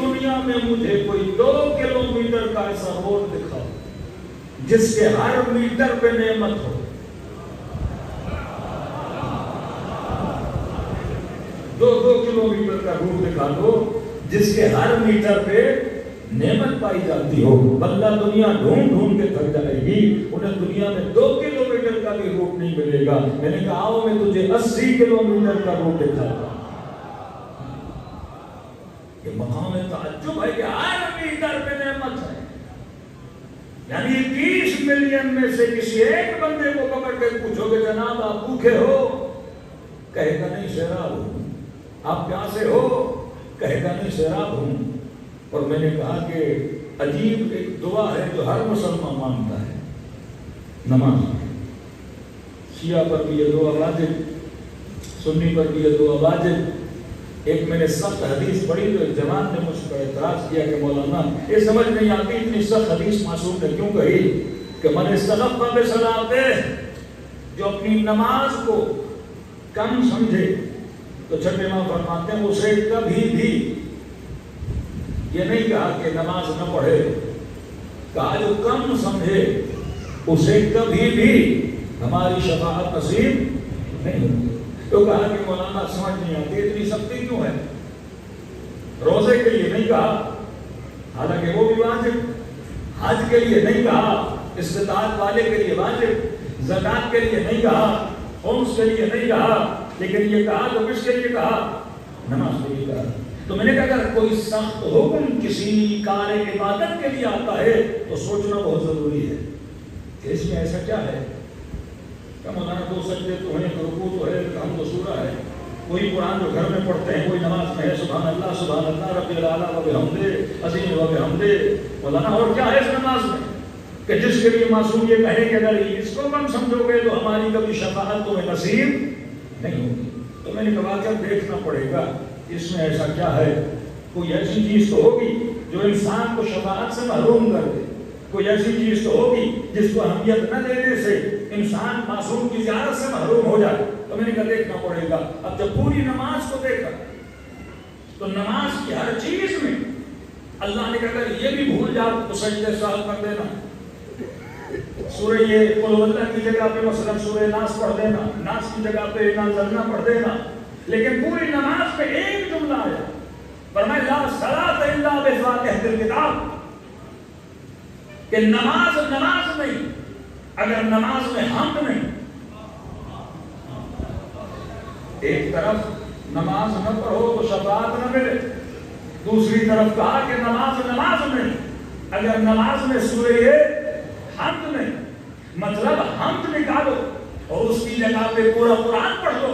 دنیا میں مجھے کوئی 2 کلومیٹر کا ایسا روڈ دکھاؤ جس کے ہر میٹر پہ نعمت ہو. 2 کلومیٹر کا روڈ دکھا دو جس کے ہر میٹر پہ نعمت پائی جاتی ہو. بندہ دنیا ڈھونڈ ڈھونڈ کے تھک جائے گی, انہیں دنیا میں 2 کلومیٹر کا بھی روٹ نہیں ملے گا. میں نے کہا آؤ میں تجھے 80 کلومیٹر کا روٹ دکھاتا ہوں. یہ مقام تعجب ہے کہ ہر میٹر پہ نعمت ہے. یعنی 30 ملین میں سے کسی ایک بندے کو پکڑ کے پوچھو کہ جناب آپ بھوکے ہو, کہے گا نہیں سیراب ہوں. آپ پیاسے ہو, کہے گا نہیں سیراب ہوں. اور میں نے کہا کہ عجیب ایک دعا ہے جو ہر مسلمان مانتا ہے, نماز. شیعہ پر بھی یہ دعا واجب, سنی پر بھی یہ دعا واجب. ایک میں نے سخت حدیث پڑھی تو ایک جوان نے مجھ پر اعتراض کیا کہ مولانا یہ سمجھ نہیں آتی اتنی سخت حدیث معصوم نے کیوں کہی کہ من استخف بصلاتے, جو اپنی نماز کو کم سمجھے تو چھٹے امام فرماتے ہیں اسے کبھی بھی, یہ نہیں کہا کہ نماز نہ پڑھے, کہا جو کم سمجھے اسے کبھی بھی ہماری شفاعت نصیب نہیں ہوگی. تو کہا کہ مولانا سمجھ نہیں آتی اتنی سختی کیوں ہے. روزے کے لیے نہیں کہا, حالانکہ وہ بھی واجب. حج کے لیے نہیں کہا, استطاعت والے کے لیے واجب. زکات کے لیے نہیں کہا, خمس کے لیے نہیں کہا, لیکن یہ کہا تو کس کے لیے کہا, نماز کے لیے کہا. تو میں نے کہا اگر کوئی سخت حکم کسی کار عبادت کے لیے آتا ہے تو سوچنا بہت ضروری ہے کہ اس میں ایسا کیا ہے. کہ مولانا 2 سجدے تو ہیں, رکوع تو ہے, ہم تو سورہ ہے. کوئی قرآن جو گھر میں پڑھتے ہیں, کوئی نماز میں ہے سبحان اللہ رب العلیٰ و بحمدہ عظیم و بحمدہ. مولانا اور کیا ہے اس نماز میں کہ جس کے لیے معصوم یہ کہے کہ اگر اس کو کم سمجھو گے تو ہماری کبھی شفاعت تمہیں نصیب نہیں ہوگی. تو میں نے کہا کہ دیکھنا پڑے گا اس میں ایسا کیا ہے. کوئی ایسی چیز تو ہوگی جو انسان کو شفاعت سے محروم کر دے, کوئی ایسی چیز تو ہوگی جس کو اہمیت نہ دینے سے انسان معصوم کی زیارت سے محروم ہو جائے. تو میں نے کہا دیکھنا پڑے گا. اب جب پوری نماز کو دیکھا تو نماز کی ہر چیز میں اللہ نے کہا اگر یہ بھی بھول جاؤ تو سجدے سہو کر دینا. سورہ یہ قل هو اللہ کی جگہ پہ مثلا سورہ ناس پڑھ دینا, ناس کی جگہ پہ انا انزلنا پڑھ دینا. لیکن پوری نماز میں ایک جملہ آیا, فرمایا لا صلاۃ الا بفاتحۃ الکتاب, کہ نماز نہیں اگر نماز میں حمد نہیں. ایک طرف نماز نہ پڑھو تو شفاعت نہ ملے, دوسری طرف کہا کہ نماز نہیں اگر نماز میں سورہ حمد نہیں, مطلب حمد نکالو اور اس کی جگہ پہ پورا قرآن پڑھ لو.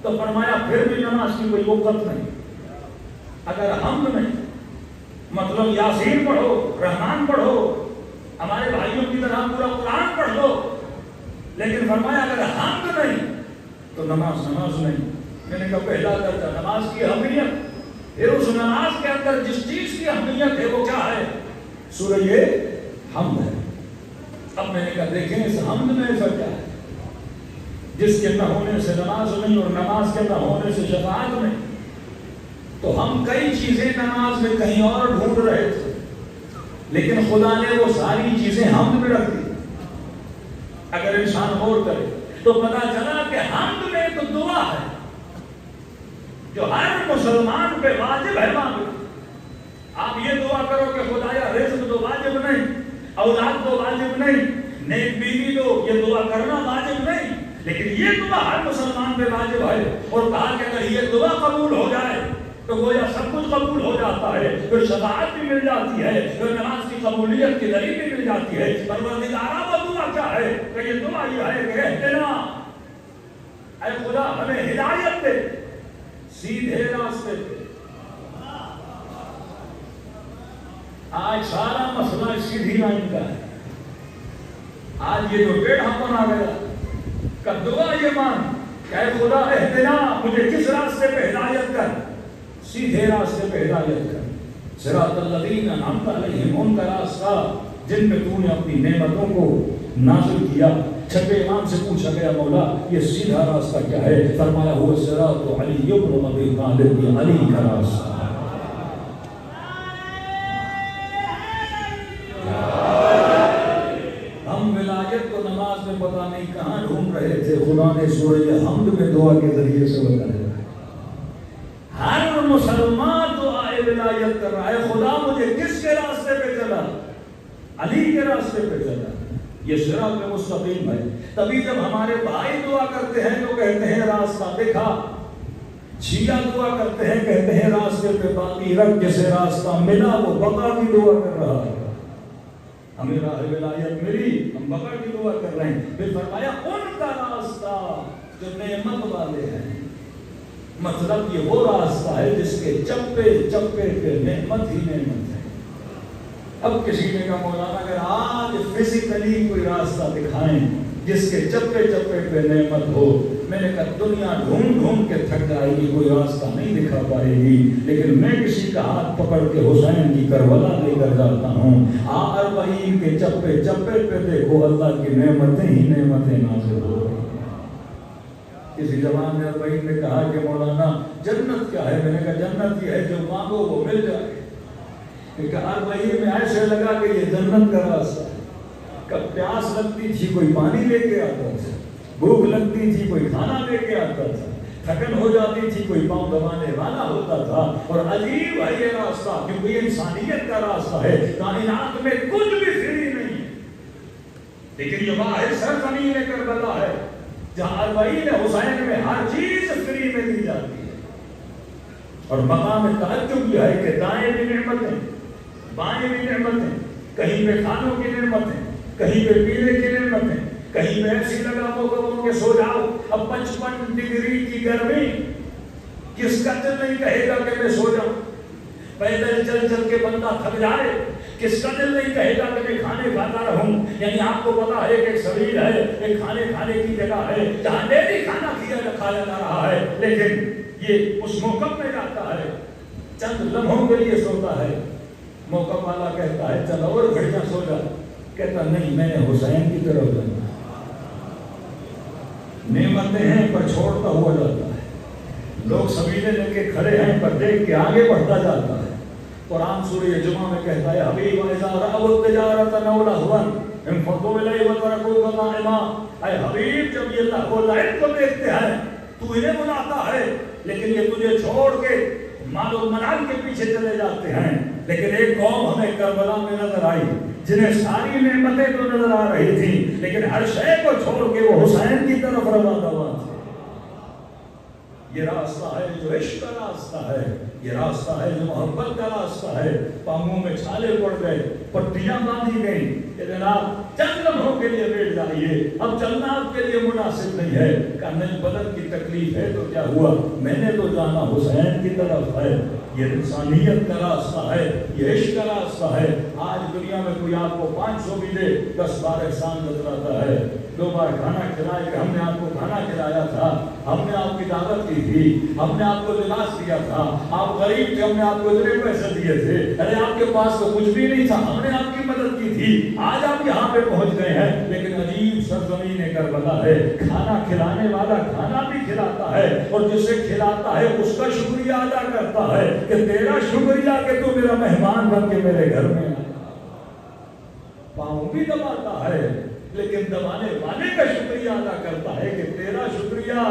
تو فرمایا پھر بھی نماز کی کوئی وقت نہیں. اگر حمد نہیں مطلب یاسین پڑھو, رحمان پڑھو, ہمارے بھائیوں کی طرح پورا قرآن پڑھ لو, لیکن فرمایا اگر حمد نہیں تو نماز نہیں. میں نے کہا پہلا درجہ نماز کی اہمیت, پھر اس نماز کے اندر جس چیز کی اہمیت ہے وہ کیا ہے, سورہ حمد ہے. اب میں نے کہا دیکھیں اس حمد میں ایسا کیا ہے جس کے نہ ہونے سے نماز نہیں اور نماز کے نہ ہونے سے شفاعت نہیں. تو ہم کئی چیزیں نماز میں کہیں اور ڈھونڈ رہے تھے, لیکن خدا نے وہ ساری چیزیں حمد میں رکھ دی. اگر انسان غور کرے تو پتا چلا کہ حمد میں تو دعا ہے جو ہر مسلمان پہ واجب ہے مانگنا. آپ یہ دعا کرو کہ خدایا رزق تو واجب نہیں, اولاد تو واجب نہیں, نیک بیوی دو, یہ دعا کرنا واجب نہیں, لیکن یہ دعا ہر مسلمان پہ واجب ہے. اور کہا کہ اگر یہ دعا قبول ہو جائے تو گویا سب کچھ قبول ہو جاتا ہے, پھر شفاعت بھی مل جاتی ہے, پھر نماز کی قبولیت کی دلیل بھی مل جاتی ہے. پروردگارا وہ دعا کیا ہے کہ یہ دعا یہ ہے کہ اہدنا, اے خدا ہمیں ہدایت دے سیدھے راستے پہ. آج سارا مسئلہ سیدھی لائن کا ہے. آج یہ جو ٹیڑھا پن آ گیا کہ دعا یہ مان کہ اے خدا اہدنا, مجھے کس راستے پہ ہدایت کر, سیدھے راستے پہ ہدایت کر. صراط الذین انعمت علیہم, ان کا راستہ جن پہ تو نے اپنی نعمتوں کو نازل کیا. چھٹے امام سے پوچھا گیا مولا یہ سیدھا راستہ کیا ہے, فرمایا ہوا صراط علی بن ابی طالب, یہ علی کا راستہ. مسلمان تو آئے ولایت کر رہا ہے، خدا مجھے کس کے راستے پہ چلا؟ علی کے راستے پہ چلا۔ یہ صراط مستقیم ہے۔ تبھی جب ہمارے بھائی دعا کرتے ہیں تو کہتے ہیں راستہ دکھا، شیعہ دعا کرتے ہیں کہتے ہیں راستے پہ باقی رکھ، جسے راستہ ملا وہ بقا کی دعا کر رہا ہے۔ ہمیں راہ ولایت ملی، ہم بقا کی دعا کر رہے ہیں۔ پھر فرمایا ان کا راستہ جو نعمت والے ہیں، مطلب یہ وہ راستہ ہے جس کے چپے چپے پہ نعمت ہی نعمت ہے۔ اب کسی نے کہا مولانا اگر آج فزیکلی کوئی راستہ دکھائیں جس کے چپے چپے پہ نعمت ہو، میں نے کہا دنیا ڈھونڈ ڈھونڈ کے تھک جائے گی، کوئی راستہ نہیں دکھا پائے گی، لیکن میں کسی کا ہاتھ پکڑ کے حسین کی کربلا لے کر جاتا ہوں، اربعین کے چپے چپے پہ دیکھو اللہ کی نعمتیں ہی نعمتیں نازل ہو رہی ہیں۔ کسی زمان میں اربعین نے کہا کہ مولانا جنت کیا ہے؟ میں نے کہا جنت یہ ہے جو مانگو وہ مل جائے۔ کہ اربعین میں ایسے لگا کہ یہ جنت کا راستہ ہے۔ کب پیاس لگتی تھی کوئی پانی لے کے آتا تھا، بھوک لگتی تھی کوئی کھانا لے کے آتا تھا، تھکن ہو جاتی تھی کوئی پاؤں دبانے والا ہوتا تھا۔ اور عجیب ہے یہ راستہ، کیونکہ یہ انسانیت کا راستہ ہے، کائنات میں کچھ بھی فری نہیں ہے، لیکن یہ واحد سرزمین کربلا ہے جہاں اربعین حسین میں ہر چیز فری میں دی جاتی ہے۔ اور مقام تعجب یہ ہے کہ دائیں بھی نعمتیں، بائیں بھی نعمتیں، کہیں پہ کھانوں کی نعمتیں، کہیں پہ پینے کی نعمتیں، کہیں پہ ایسی لگا موقعوں کے سو جاؤ۔ اب 55 ڈگری کی گرمی، کس کا دل نہیں کہے گا کہ میں سو جاؤں؟ پیدل چل چل کے بندہ تھک جائے، کس کا دل نہیں کہے گا کہ میں کھانے کھاتا رہوں؟ یعنی آپ کو پتا ہے کہ ایک سبیل ہے، ایک کھانے کھانے کی جگہ ہے جہاں ڈیلی کھانا کھایا جا رہا ہے، لیکن یہ اس موقع میں جاتا ہے، چند لمحوں کے لیے سوتا ہے۔ موقع والا کہتا ہے چل اور گھڑیاں سو جا، کہتا نہیں میں نے حسین کی طرف جانا۔ نعمتیں ہیں پر چھوڑتا ہوا جاتا ہے، لوگ سبیلے لے کے کھڑے ہیں پر دیکھ کے آگے بڑھتا جاتا ہے۔ قرآن سورہ جمعہ میں کہتا ہے حبیب اذا رأوا التجارۃ أو لهوا انفضوا إلیہ وترکوک قائما۔ اے حبیب جب یہ لہو و لعب کو دیکھتے ہیں تو انہیں بلاتا ہے، لیکن یہ تجھے چھوڑ کے مال و منال کے پیچھے چلے جاتے ہیں۔ لیکن ایک قوم ہمیں کربلا میں نظر آئی جنہیں ساری نعمتیں تو نظر آ رہی تھی، لیکن ہر شے کو چھوڑ کے وہ حسین کی طرف روا دوا تھے۔ یہ راستہ ہے جو عشق کا راستہ ہے، یہ راستہ ہے جو محبت کا راستہ ہے۔ پاؤں میں چھالے پڑ گئے، پٹیاں باندھی گئیں کہ جناب چند لمحوں کے لیے بیٹھ جائیے، اب چلنا آپ کے لیے مناسب نہیں ہے۔ کہ نہیں بدن کی تکلیف ہے تو کیا ہوا، میں نے تو جانا حسین کی طرف ہے۔ یہ انسانیت کا راستہ ہے، یہ عشق کا راستہ ہے۔ آج دنیا میں کوئی آپ کو 500 بھی دے 10 بار احسان بتلاتا ہے، 2 بار کھانا کھلائے کہ ہم نے آپ کو کھانا کھلایا تھا، ہم نے آپ کی دعوت کی تھی، ہم نے آپ کو لباس دیا تھا، آپ غریب تھے ہم نے آپ کو اتنے پیسے دیے تھے، ارے آپ کے پاس تو کچھ بھی نہیں تھا ہم نے آپ کی مدد کی تھی، آج آپ یہاں پہ پہنچ گئے ہیں۔ لیکن عجیب سرزمین کربلا ہے، کھانا کھلانے والا کھانا بھی کھلاتا ہے اور جسے کھلاتا ہے اس کا شکریہ ادا کرتا ہے کہ تیرا شکریہ کہ تو میرا مہمان بن کے میرے گھر میں آیا۔ پاؤں بھی دباتا ہے لیکن دبانے والے کا شکریہ ادا کرتا ہے کہ تیرا شکریہ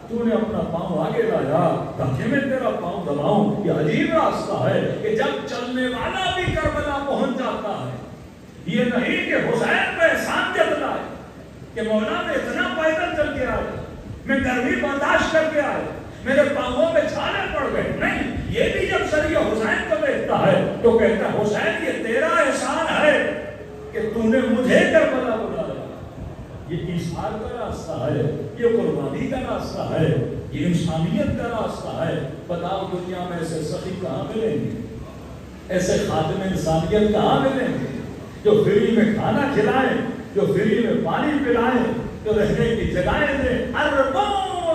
تو نے اپنا پاؤں آگے لایا تاکہ میں تیرا پاؤں دباؤں۔ یہ عجیب راستہ ہے کہ جب چلنے والا بھی کربلا پہنچ جاتا ہے، یہ نہیں کہ حسین پہ احسان جتلائے کہ مولا میں اتنا پیدل چل کے آیا، میں گرمی برداشت کر کے آیا، میرے پاؤں میں چھالے پڑ گئے، نہیں، یہ بھی جب سریہ حسین کو دیکھتا ہے تو کہتا ہے حسین یہ تیرا احسان ہے کہ تو نے مجھے کربلا بلایا۔ یہ ایثار کا راستہ ہے، یہ قربانی کا راستہ ہے، یہ انسانیت کا راستہ ہے۔ بتاؤ دنیا میں ایسے سخی کہاں ملیں گے، ایسے خادم انسانیت کہاں ملیں گے جو فری میں کھانا کھلائیں، جو فری میں پانی پلائیں، جو رہنے کی جگہیں دیں۔ اربوں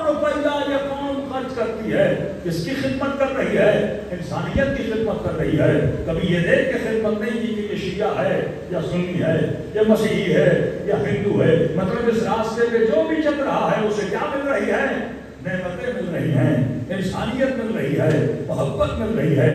روپیہ یہ قوم خرچ کرتی ہے، کس کی خدمت کر رہی ہے؟ انسانیت کی خدمت کر رہی ہے۔ کبھی یہ دیکھ کے خدمت نہیں کی کہ یہ شیعہ ہے یا سنی ہے یا مسیحی ہے یا ہندو ہے، مطلب اس راستے پہ جو بھی چل رہا ہے اسے کیا مل رہی ہے؟ نعمتیں مل رہی ہیں، انسانیت مل رہی ہے، محبت مل رہی ہے۔